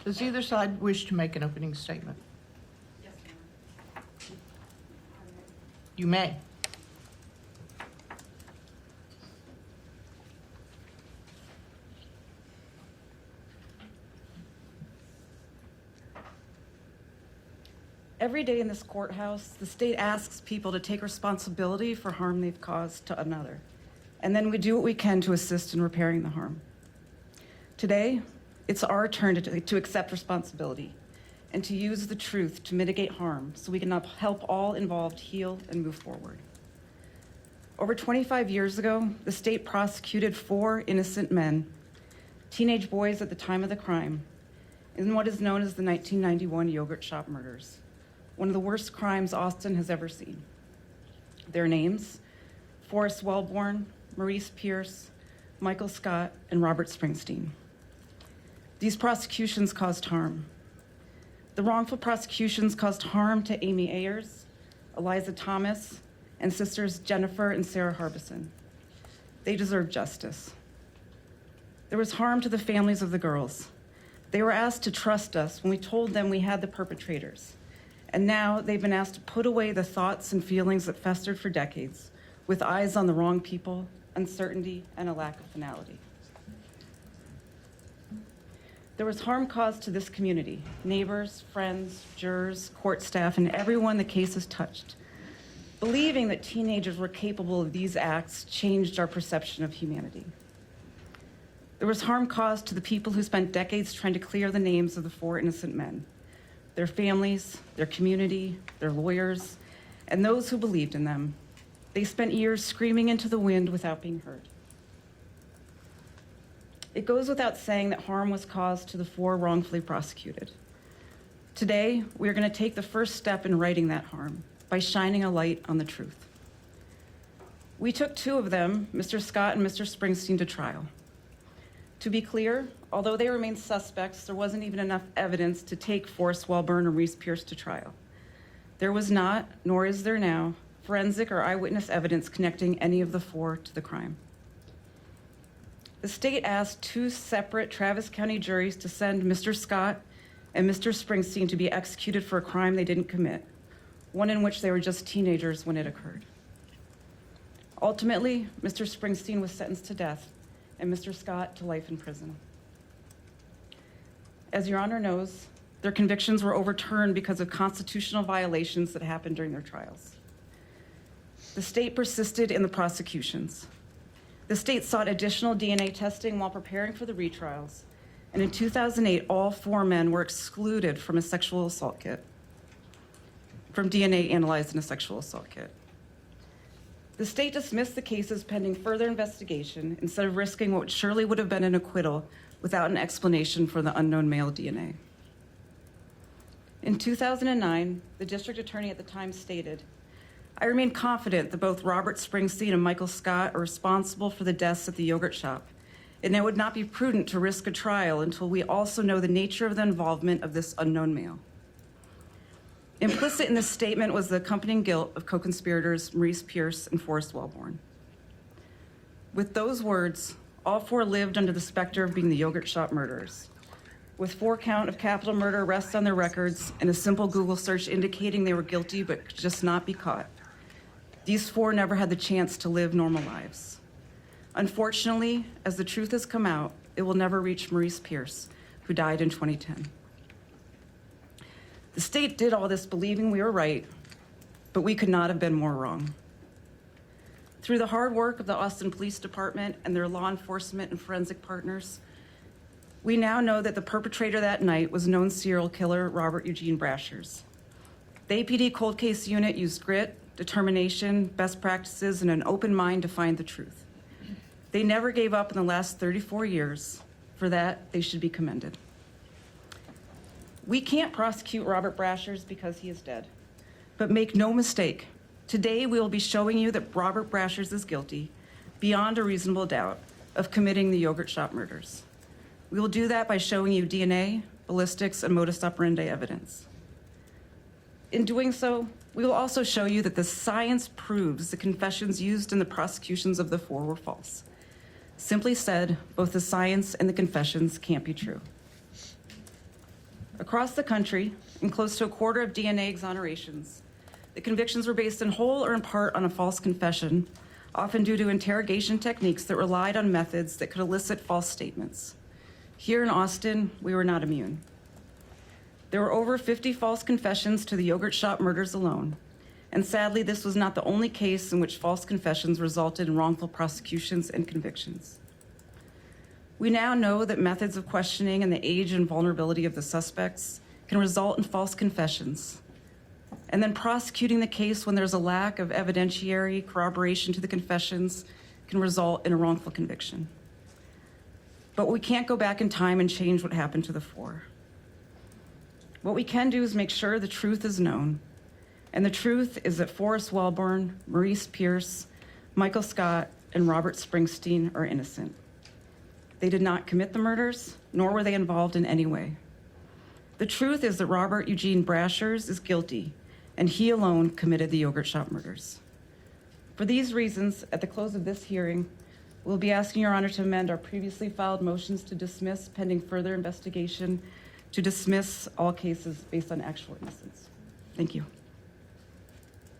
Does either side wish to make an opening statement? Yes, ma'am. You may. Every day in this courthouse, the state asks people to take responsibility for harm they've caused to another. And then we do what we can to assist in repairing the harm. Today, it's our turn to accept responsibility and to use the truth to mitigate harm so we can help all involved heal and move forward. Over 25 years ago, the state prosecuted 4 innocent men, teenage boys at the time of the crime, in what is known as the 1991 yogurt shop murders, one of the worst crimes Austin has ever seen. Their names: Forrest Wellborn, Maurice Pierce, Michael Scott, and Robert Springsteen. These prosecutions caused harm. The wrongful prosecutions caused harm to Amy Ayers, Eliza Thomas, and sisters Jennifer and Sarah Harbison. They deserve justice. There was harm to the families of the girls. They were asked to trust us when we told them we had the perpetrators. And now they've been asked to put away the thoughts and feelings that festered for decades, with eyes on the wrong people, uncertainty, and a lack of finality. There was harm caused to this community: neighbors, friends, jurors, court staff, and everyone the case has touched. Believing that teenagers were capable of these acts changed our perception of humanity. There was harm caused to the people who spent decades trying to clear the names of the 4 innocent men, their families, their community, their lawyers, and those who believed in them. They spent years screaming into the wind without being heard. It goes without saying that harm was caused to the 4 wrongfully prosecuted. Today, we are going to take the first step in righting that harm by shining a light on the truth. We took 2 of them, Mr. Scott and Mr. Springsteen, to trial. To be clear, although they remain suspects, there wasn't even enough evidence to take Forrest Wellborn or Maurice Pierce to trial. There was not, nor is there now, forensic or eyewitness evidence connecting any of the 4 to the crime. The state asked 2 separate Travis County juries to send Mr. Scott and Mr. Springsteen to be executed for a crime they didn't commit, one in which they were just teenagers when it occurred. Ultimately, Mr. Springsteen was sentenced to death and Mr. Scott to life in prison. As Your Honor knows, their convictions were overturned because of constitutional violations that happened during their trials. The state persisted in the prosecutions. The state sought additional DNA testing while preparing for the retrials, and in 2008, all 4 men were excluded from a sexual assault kit, from DNA analyzed in a sexual assault kit. The state dismissed the cases pending further investigation instead of risking what surely would have been an acquittal without an explanation for the unknown male DNA. In 2009, the district attorney at the time stated, "I remain confident that both Robert Springsteen and Michael Scott are responsible for the deaths at the yogurt shop, and it would not be prudent to risk a trial until we also know the nature of the involvement of this unknown male." Implicit in this statement was the accompanying guilt of co-conspirators Maurice Pierce and Forrest Wellborn. With those words, all 4 lived under the specter of being the yogurt shop murderers. With 4 count of capital murder arrests on their records and a simple Google search indicating they were guilty but could just not be caught, these 4 never had the chance to live normal lives. Unfortunately, as the truth has come out, it will never reach Maurice Pierce, who died in 2010. The state did all this believing we were right, but we could not have been more wrong. Through the hard work of the Austin Police Department and their law enforcement and forensic partners, we now know that the perpetrator that night was known serial killer Robert Eugene Brashers. The APD cold case unit used grit, determination, best practices, and an open mind to find the truth. They never gave up in the last 34 years. For that, they should be commended. We can't prosecute Robert Brashers because he is dead. But make no mistake, today we will be showing you that Robert Brashers is guilty, beyond a reasonable doubt, of committing the yogurt shop murders. We will do that by showing you DNA, ballistics, and modus operandi evidence. In doing so, we will also show you that the science proves the confessions used in the prosecutions of the 4 were false. Simply said, both the science and the confessions can't be true. Across the country, in close to a quarter of DNA exonerations, the convictions were based in whole or in part on a false confession, often due to interrogation techniques that relied on methods that could elicit false statements. Here in Austin, we were not immune. There were over 50 false confessions to the yogurt shop murders alone, and sadly, this was not the only case in which false confessions resulted in wrongful prosecutions and convictions. We now know that methods of questioning and the age and vulnerability of the suspects can result in false confessions, and then prosecuting the case when there's a lack of evidentiary corroboration to the confessions can result in a wrongful conviction. But we can't go back in time and change what happened to the four. What we can do is make sure the truth is known. And the truth is that Forrest Wellborn, Maurice Pierce, Michael Scott, and Robert Springsteen are innocent. They did not commit the murders, nor were they involved in any way. The truth is that Robert Eugene Brashers is guilty, and he alone committed the yogurt shop murders. For these reasons, at the close of this hearing, we'll be asking Your Honor to amend our previously filed motions to dismiss pending further investigation, to dismiss all cases based on actual innocence. Thank you.